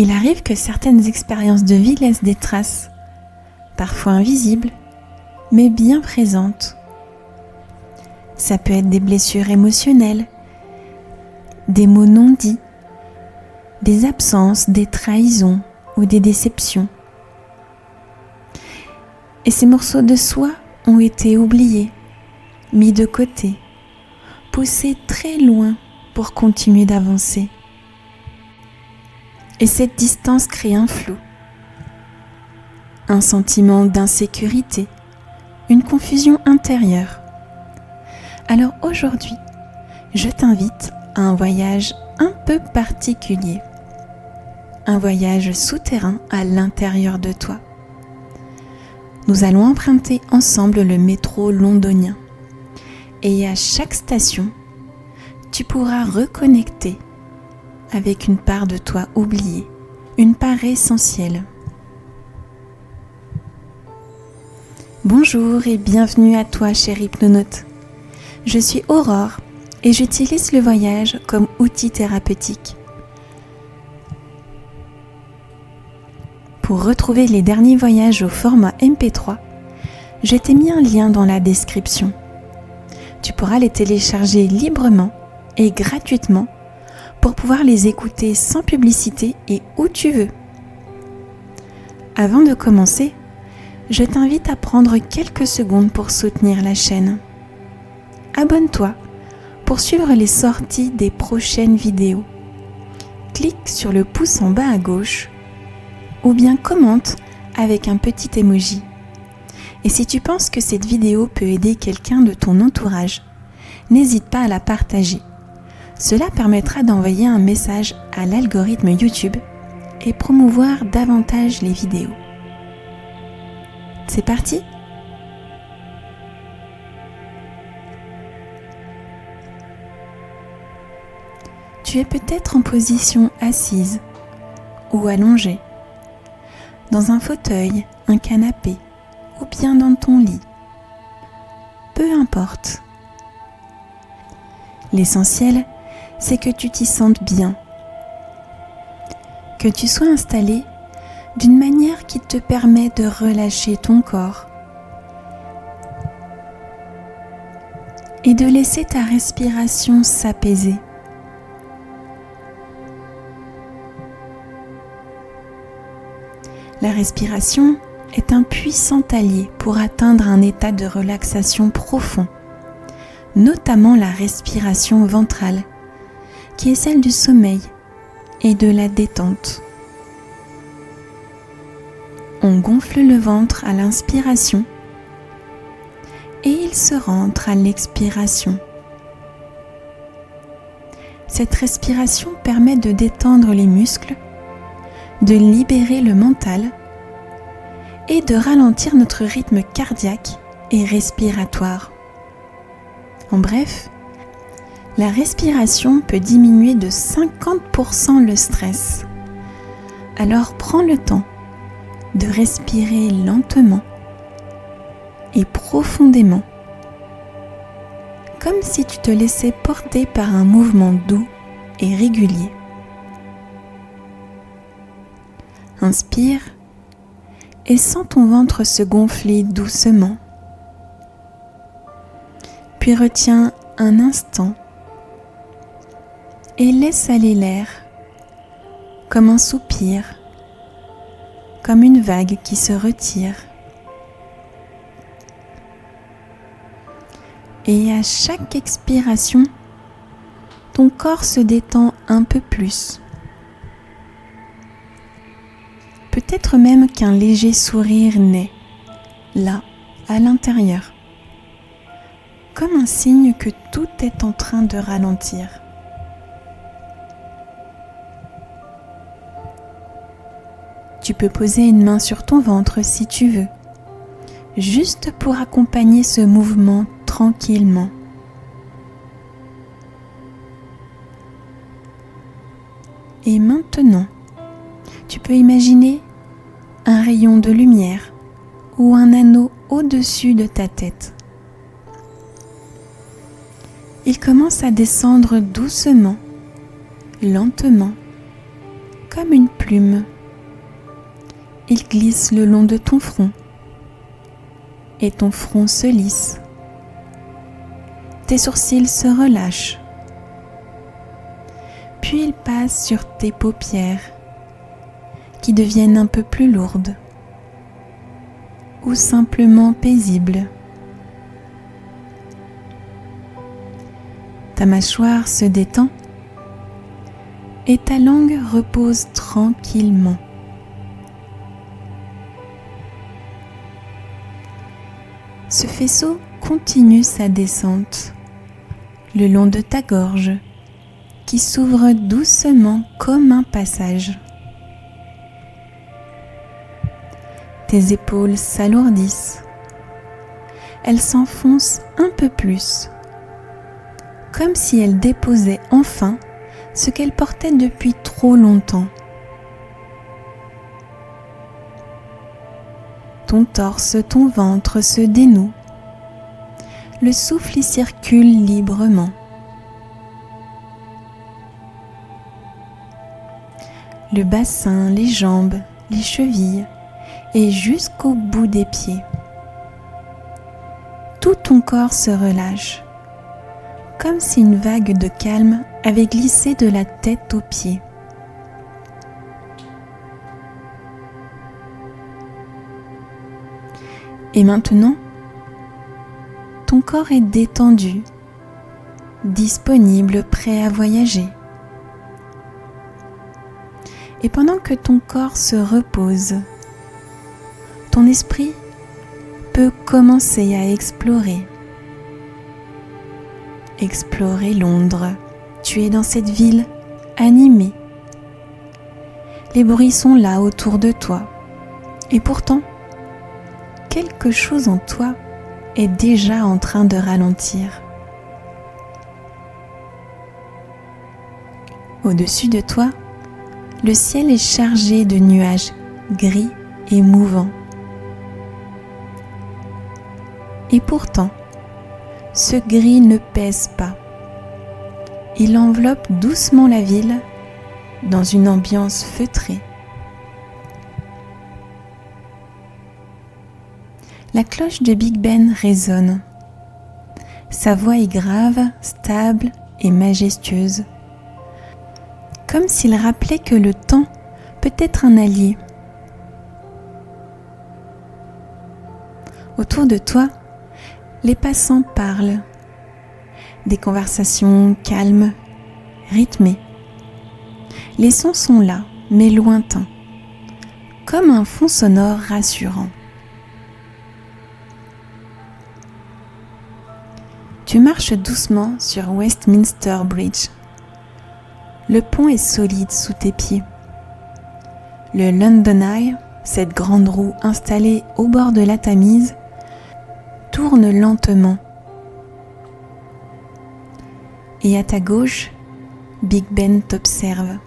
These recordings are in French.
Il arrive que certaines expériences de vie laissent des traces, parfois invisibles, mais bien présentes. Ça peut être des blessures émotionnelles, des mots non dits, des absences, des trahisons ou des déceptions. Et ces morceaux de soi ont été oubliés, mis de côté, poussés très loin pour continuer d'avancer. Et cette distance crée un flou, un sentiment d'insécurité, une confusion intérieure. Alors aujourd'hui, je t'invite à un voyage un peu particulier, un voyage souterrain à l'intérieur de toi. Nous allons emprunter ensemble le métro londonien et à chaque station, tu pourras reconnecter avec une part de toi oubliée, une part essentielle. Bonjour et bienvenue à toi, cher hypnonaute. Je suis Aurore et j'utilise le voyage comme outil thérapeutique. Pour retrouver les derniers voyages au format MP3, je t'ai mis un lien dans la description. Tu pourras les télécharger librement et gratuitement pour pouvoir les écouter sans publicité et où tu veux. Avant de commencer, je t'invite à prendre quelques secondes pour soutenir la chaîne. Abonne-toi pour suivre les sorties des prochaines vidéos. Clique sur le pouce en bas à gauche ou bien commente avec un petit emoji. Et si tu penses que cette vidéo peut aider quelqu'un de ton entourage, n'hésite pas à la partager. Cela permettra d'envoyer un message à l'algorithme YouTube et promouvoir davantage les vidéos. C'est parti ? Tu es peut-être en position assise ou allongée, dans un fauteuil, un canapé ou bien dans ton lit. Peu importe. L'essentiel, c'est que tu t'y sentes bien, que tu sois installé d'une manière qui te permet de relâcher ton corps et de laisser ta respiration s'apaiser. La respiration est un puissant allié pour atteindre un état de relaxation profond, notamment la respiration ventrale, qui est celle du sommeil et de la détente. On gonfle le ventre à l'inspiration et il se rentre à l'expiration. Cette respiration permet de détendre les muscles, de libérer le mental et de ralentir notre rythme cardiaque et respiratoire. En bref, la respiration peut diminuer de 50% le stress. Alors prends le temps de respirer lentement et profondément, comme si tu te laissais porter par un mouvement doux et régulier. Inspire et sens ton ventre se gonfler doucement. Puis retiens un instant et laisse aller l'air comme un soupir, comme une vague qui se retire. Et à chaque expiration, ton corps se détend un peu plus. Peut-être même qu'un léger sourire naît, là, à l'intérieur, comme un signe que tout est en train de ralentir. Tu peux poser une main sur ton ventre si tu veux, juste pour accompagner ce mouvement tranquillement. Et maintenant, tu peux imaginer un rayon de lumière ou un anneau au-dessus de ta tête. Il commence à descendre doucement, lentement, comme une plume. Il glisse le long de ton front et ton front se lisse. Tes sourcils se relâchent. Puis il passe sur tes paupières qui deviennent un peu plus lourdes ou simplement paisibles. Ta mâchoire se détend et ta langue repose tranquillement. Ce faisceau continue sa descente le long de ta gorge qui s'ouvre doucement comme un passage. Tes épaules s'alourdissent. Elles s'enfoncent un peu plus, comme si elles déposaient enfin ce qu'elles portaient depuis trop longtemps. Ton torse, ton ventre se dénouent. Le souffle y circule librement. Le bassin, les jambes, les chevilles et jusqu'au bout des pieds. Tout ton corps se relâche, comme si une vague de calme avait glissé de la tête aux pieds. Et maintenant, ton corps est détendu, disponible, prêt à voyager. Et pendant que ton corps se repose, ton esprit peut commencer à explorer. Explorer Londres. Tu es dans cette ville animée. Les bruits sont là autour de toi. Et pourtant, quelque chose en toi est déjà en train de ralentir. Au-dessus de toi, le ciel est chargé de nuages gris et mouvants. Et pourtant, ce gris ne pèse pas. Il enveloppe doucement la ville dans une ambiance feutrée. La cloche de Big Ben résonne. Sa voix est grave, stable et majestueuse, comme s'il rappelait que le temps peut être un allié. Autour de toi, les passants parlent. Des conversations calmes, rythmées. Les sons sont là, mais lointains, comme un fond sonore rassurant. Tu marches doucement sur Westminster Bridge. Le pont est solide sous tes pieds. Le London Eye, cette grande roue installée au bord de la Tamise, tourne lentement. Et à ta gauche, Big Ben t'observe,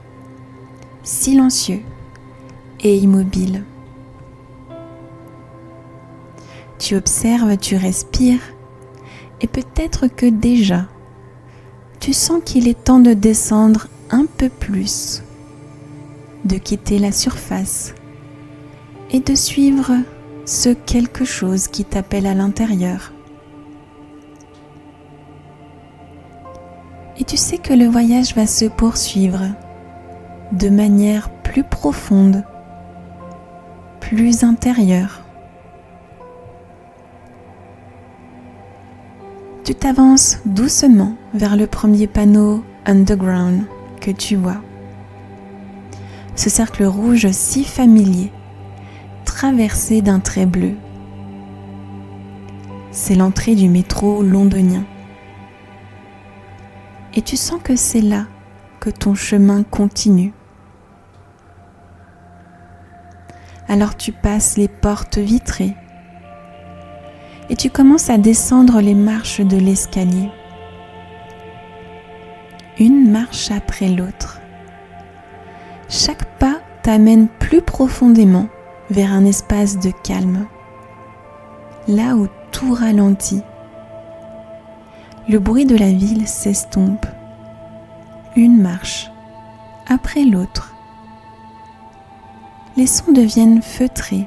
silencieux et immobile. Tu observes, tu respires, et peut-être que déjà, tu sens qu'il est temps de descendre un peu plus, de quitter la surface et de suivre ce quelque chose qui t'appelle à l'intérieur. Et tu sais que le voyage va se poursuivre de manière plus profonde, plus intérieure. Tu t'avances doucement vers le premier panneau Underground que tu vois. Ce cercle rouge si familier, traversé d'un trait bleu. C'est l'entrée du métro londonien. Et tu sens que c'est là que ton chemin continue. Alors tu passes les portes vitrées et tu commences à descendre les marches de l'escalier. Une marche après l'autre. Chaque pas t'amène plus profondément vers un espace de calme, là où tout ralentit. Le bruit de la ville s'estompe. Une marche après l'autre les sons deviennent feutrés,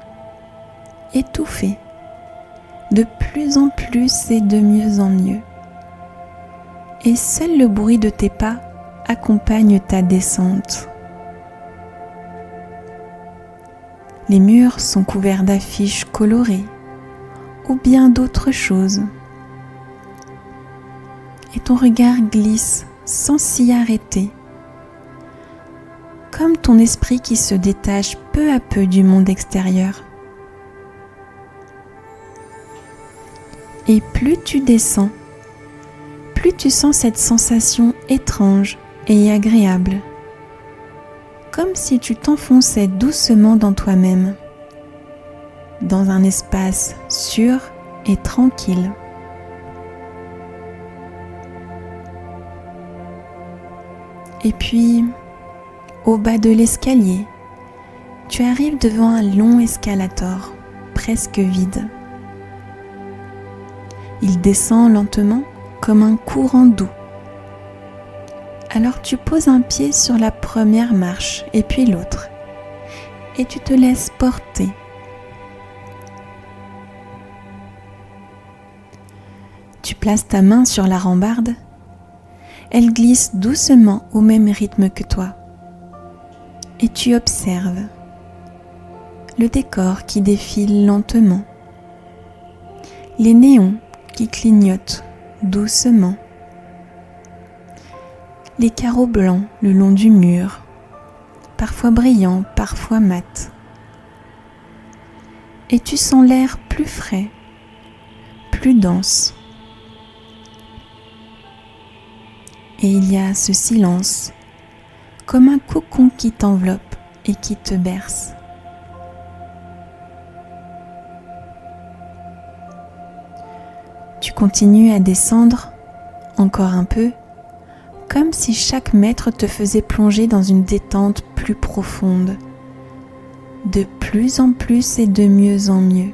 étouffés, de plus en plus et de mieux en mieux. Et seul le bruit de tes pas accompagne ta descente. Les murs sont couverts d'affiches colorées ou bien d'autres choses. Et ton regard glisse sans s'y arrêter, comme ton esprit qui se détache peu à peu du monde extérieur. Et plus tu descends, plus tu sens cette sensation étrange et agréable, comme si tu t'enfonçais doucement dans toi-même, dans un espace sûr et tranquille. Et puis, au bas de l'escalier, tu arrives devant un long escalator, presque vide. Il descend lentement comme un courant doux. Alors tu poses un pied sur la première marche et puis l'autre, et tu te laisses porter. Tu places ta main sur la rambarde, elle glisse doucement au même rythme que toi, et tu observes le décor qui défile lentement, les néons qui clignotent doucement, les carreaux blancs le long du mur, parfois brillants, parfois mat. Et tu sens l'air plus frais, plus dense. Et il y a ce silence, comme un cocon qui t'enveloppe et qui te berce. Tu continues à descendre, encore un peu, comme si chaque mètre te faisait plonger dans une détente plus profonde, de plus en plus et de mieux en mieux.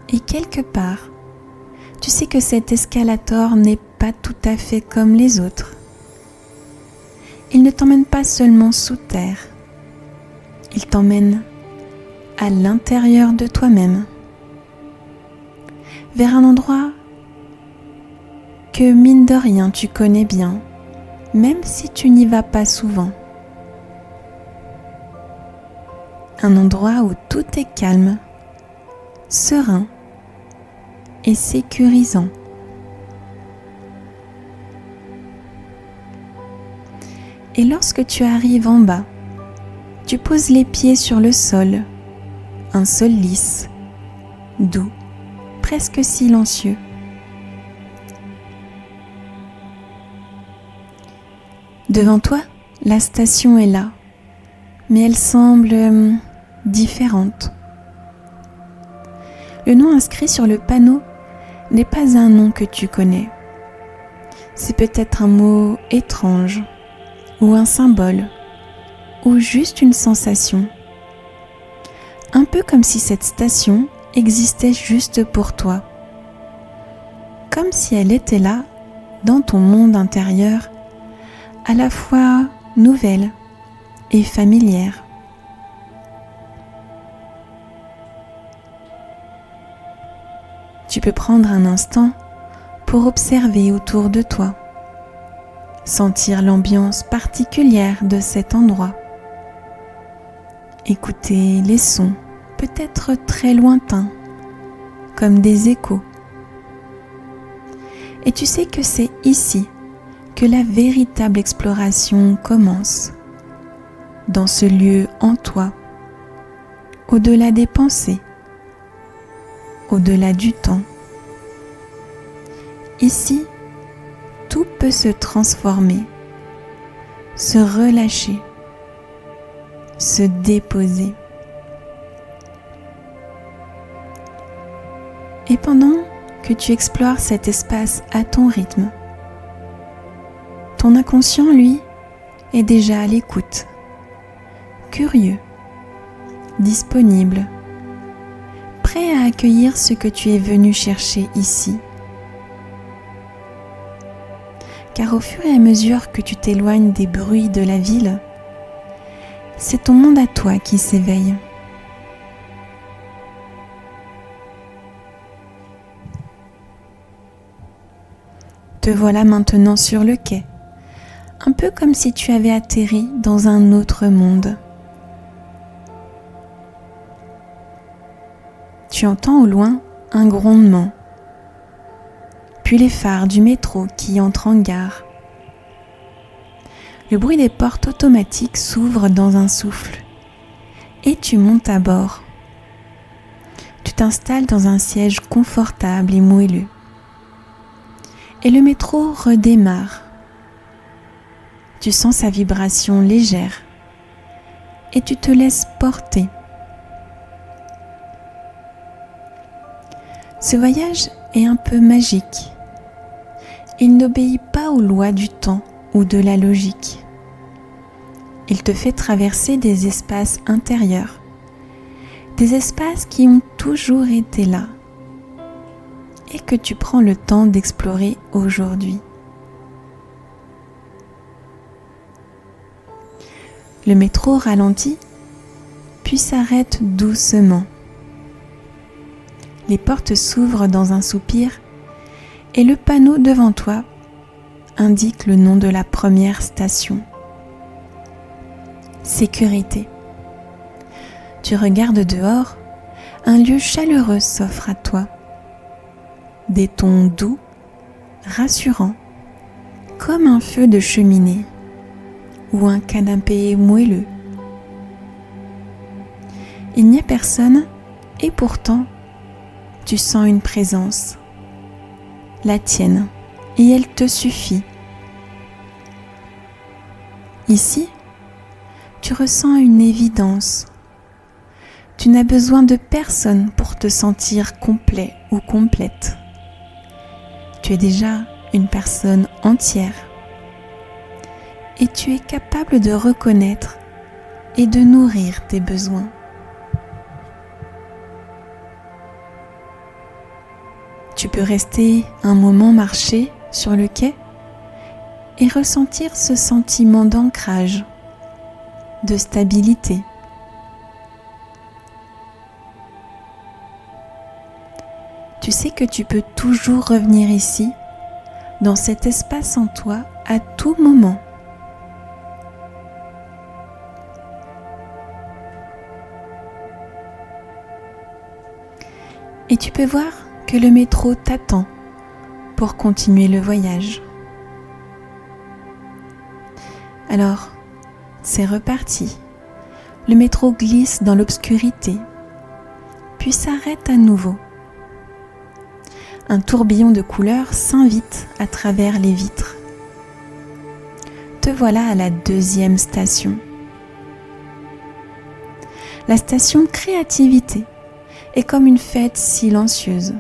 Et quelque part, tu sais que cet escalator n'est pas tout à fait comme les autres. Il ne t'emmène pas seulement sous terre, il t'emmène à l'intérieur de toi-même, vers un endroit que mine de rien tu connais bien, même si tu n'y vas pas souvent. Un endroit où tout est calme, serein et sécurisant. Et lorsque tu arrives en bas, tu poses les pieds sur le sol, un sol lisse, doux, presque silencieux. Devant toi, la station est là, mais elle semble différente. Le nom inscrit sur le panneau n'est pas un nom que tu connais. C'est peut-être un mot étrange, ou un symbole, ou juste une sensation. Un peu comme si cette station existait juste pour toi. Comme si elle était là, dans ton monde intérieur, à la fois nouvelle et familière. Tu peux prendre un instant pour observer autour de toi, sentir l'ambiance particulière de cet endroit, écouter les sons, peut-être très lointains, comme des échos. Et tu sais que c'est ici que la véritable exploration commence, dans ce lieu en toi, au-delà des pensées, au-delà du temps. Ici, tout peut se transformer, se relâcher, se déposer. Et pendant que tu explores cet espace à ton rythme, ton inconscient, lui, est déjà à l'écoute, curieux, disponible, prêt à accueillir ce que tu es venu chercher ici. car au fur et à mesure que tu t'éloignes des bruits de la ville, c'est ton monde à toi qui s'éveille. Te voilà maintenant sur le quai, un peu comme si tu avais atterri dans un autre monde. Tu entends au loin un grondement, puis les phares du métro qui entrent en gare. Le bruit des portes automatiques s'ouvre dans un souffle et tu montes à bord. Tu t'installes dans un siège confortable et moelleux. Et le métro redémarre. Tu sens sa vibration légère et tu te laisses porter. Ce voyage est un peu magique. Il n'obéit pas aux lois du temps ou de la logique. Il te fait traverser des espaces intérieurs, des espaces qui ont toujours été là et que tu prends le temps d'explorer aujourd'hui. Le métro ralentit, puis s'arrête doucement. Les portes s'ouvrent dans un soupir et le panneau devant toi indique le nom de la première station. Sécurité. Tu regardes dehors, un lieu chaleureux s'offre à toi. Des tons doux, rassurants, comme un feu de cheminée ou un canapé moelleux. Il n'y a personne et pourtant, tu sens une présence, la tienne, et elle te suffit. Ici, tu ressens une évidence. Tu n'as besoin de personne pour te sentir complet ou complète. Tu es déjà une personne entière et tu es capable de reconnaître et de nourrir tes besoins. Tu peux rester un moment marcher sur le quai et ressentir ce sentiment d'ancrage, de stabilité. Tu sais que tu peux toujours revenir ici, dans cet espace en toi, à tout moment. Et tu peux voir que le métro t'attend pour continuer le voyage. Alors, c'est reparti. Le métro glisse dans l'obscurité, puis s'arrête à nouveau. Un tourbillon de couleurs s'invite à travers les vitres. Te voilà à la deuxième station. La station créativité est comme une fête silencieuse.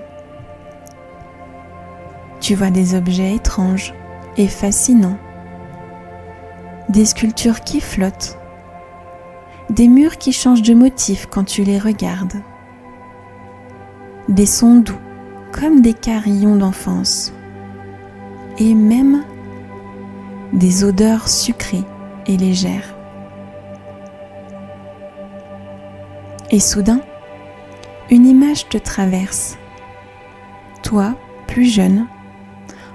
Tu vois des objets étranges et fascinants, des sculptures qui flottent, des murs qui changent de motif quand tu les regardes, des sons doux comme des carillons d'enfance, et même des odeurs sucrées et légères. Et soudain, une image te traverse, toi, plus jeune,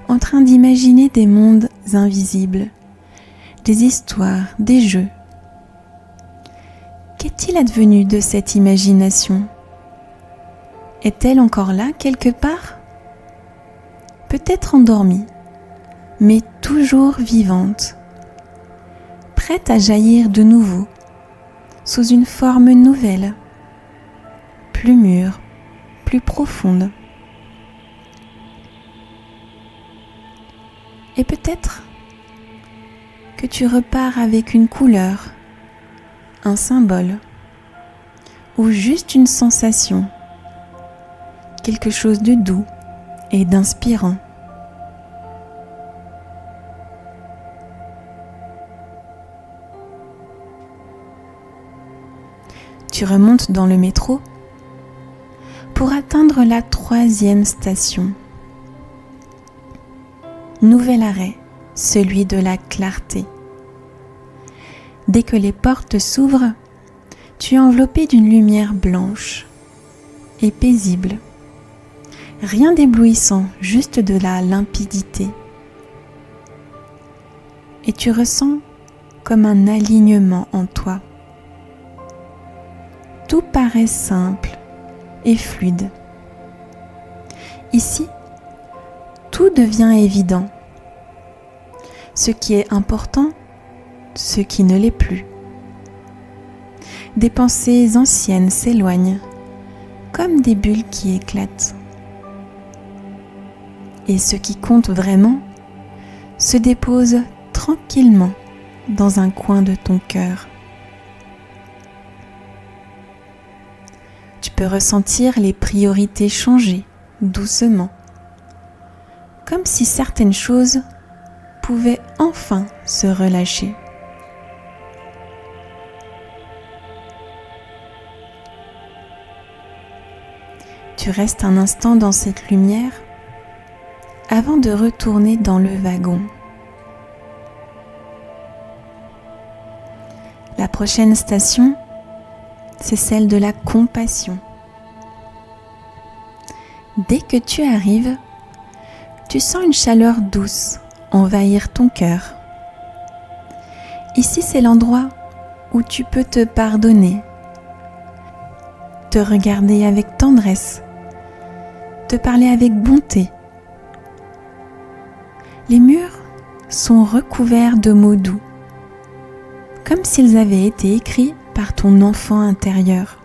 en train d'imaginer des mondes invisibles, des histoires, des jeux. Qu'est-il advenu de cette imagination ? Est-elle encore là quelque part ? Peut-être endormie, mais toujours vivante, prête à jaillir de nouveau, sous une forme nouvelle, plus mûre, plus profonde. Et peut-être que tu repars avec une couleur, un symbole, ou juste une sensation, quelque chose de doux et d'inspirant. Tu remontes dans le métro pour atteindre la 3e station. Nouvel arrêt celui de la clarté. Dès que les portes s'ouvrent, tu es enveloppé d'une lumière blanche et paisible. Rien d'éblouissant, juste de la limpidité. Et tu ressens comme un alignement en toi. Tout paraît simple et fluide. Ici, tout devient évident. Ce qui est important, ce qui ne l'est plus. Des pensées anciennes s'éloignent, comme des bulles qui éclatent. Et ce qui compte vraiment se dépose tranquillement dans un coin de ton cœur. Tu peux ressentir les priorités changer doucement, comme si certaines choses pouvaient enfin se relâcher. Tu restes un instant dans cette lumière avant de retourner dans le wagon. La prochaine station, c'est celle de la compassion. Dès que tu arrives, tu sens une chaleur douce envahir ton cœur. Ici, c'est l'endroit où tu peux te pardonner, te regarder avec tendresse, te parler avec bonté. Les murs sont recouverts de mots doux, comme s'ils avaient été écrits par ton enfant intérieur.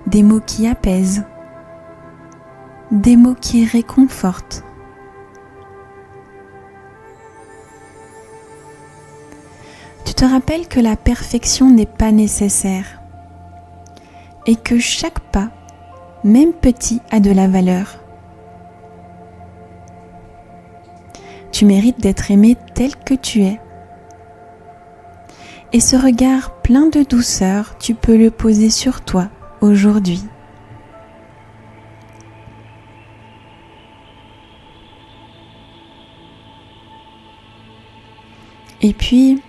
Des mots qui apaisent, des mots qui réconfortent. Tu te rappelles que la perfection n'est pas nécessaire et que chaque pas, même petit, a de la valeur. Tu mérites d'être aimé tel que tu es. Et ce regard plein de douceur, tu peux le poser sur toi aujourd'hui. Et puis,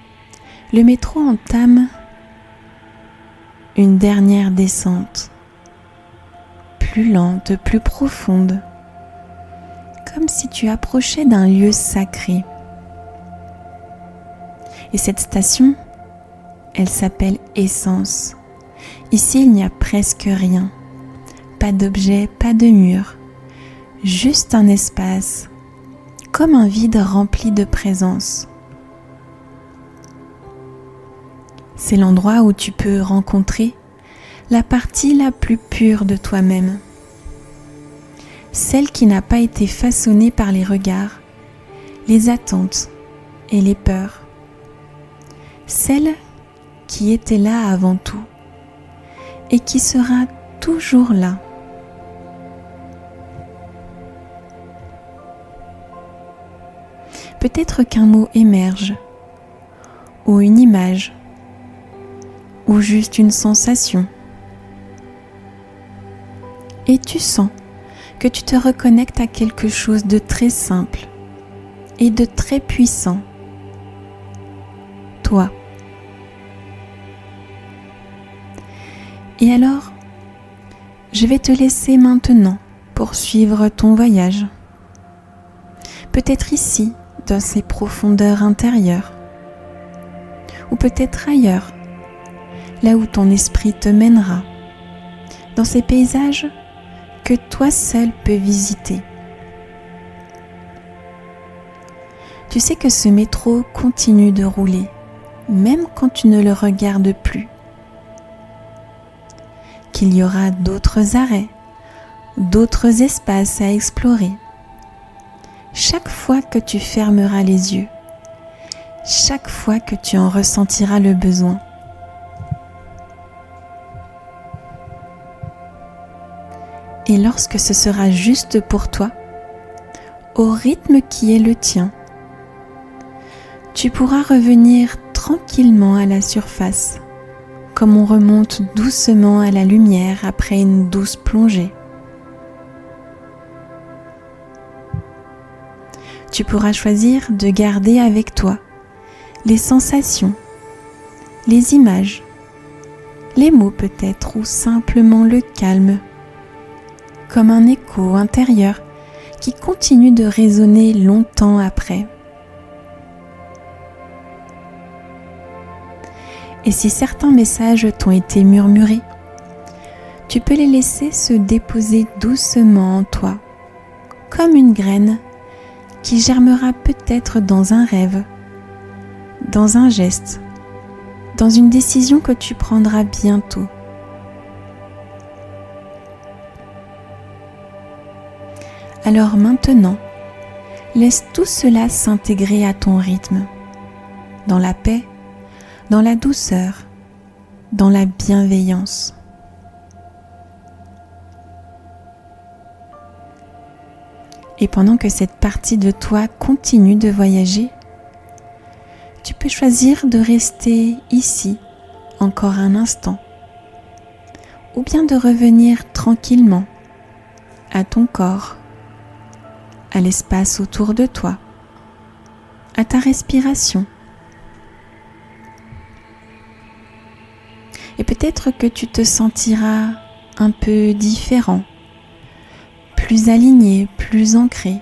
le métro entame une dernière descente, plus lente, plus profonde, comme si tu approchais d'un lieu sacré. Et cette station, elle s'appelle Essence. Ici, il n'y a presque rien. Pas d'objet, pas de mur. Juste un espace, comme un vide rempli de présence. C'est l'endroit où tu peux rencontrer la partie la plus pure de toi-même. Celle qui n'a pas été façonnée par les regards, les attentes et les peurs. Celle qui était là avant tout et qui sera toujours là. Peut-être qu'un mot émerge, ou une image, ou juste une sensation. Et tu sens que tu te reconnectes à quelque chose de très simple et de très puissant. Toi. Et alors, je vais te laisser maintenant poursuivre ton voyage. Peut-être ici, dans ces profondeurs intérieures, ou peut-être ailleurs, là où ton esprit te mènera, dans ces paysages que toi seul peux visiter. Tu sais que ce métro continue de rouler, même quand tu ne le regardes plus. Qu'il y aura d'autres arrêts, d'autres espaces à explorer. Chaque fois que tu fermeras les yeux, chaque fois que tu en ressentiras le besoin. Et lorsque ce sera juste pour toi, au rythme qui est le tien, tu pourras revenir tranquillement à la surface, comme on remonte doucement à la lumière après une douce plongée. Tu pourras choisir de garder avec toi les sensations, les images, les mots peut-être ou simplement le calme, comme un écho intérieur qui continue de résonner longtemps après. Et si certains messages t'ont été murmurés, tu peux les laisser se déposer doucement en toi, comme une graine qui germera peut-être dans un rêve, dans un geste, dans une décision que tu prendras bientôt. Alors maintenant, laisse tout cela s'intégrer à ton rythme, dans la paix, dans la douceur, dans la bienveillance. Et pendant que cette partie de toi continue de voyager, tu peux choisir de rester ici encore un instant, ou bien de revenir tranquillement à ton corps, à l'espace autour de toi, à ta respiration. Et peut-être que tu te sentiras un peu différent, plus aligné, plus ancré,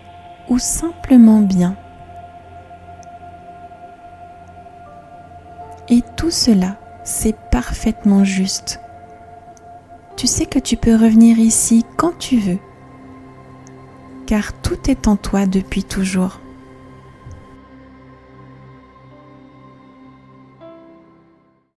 ou simplement bien. Et tout cela, c'est parfaitement juste. Tu sais que tu peux revenir ici quand tu veux, car tout est en toi depuis toujours.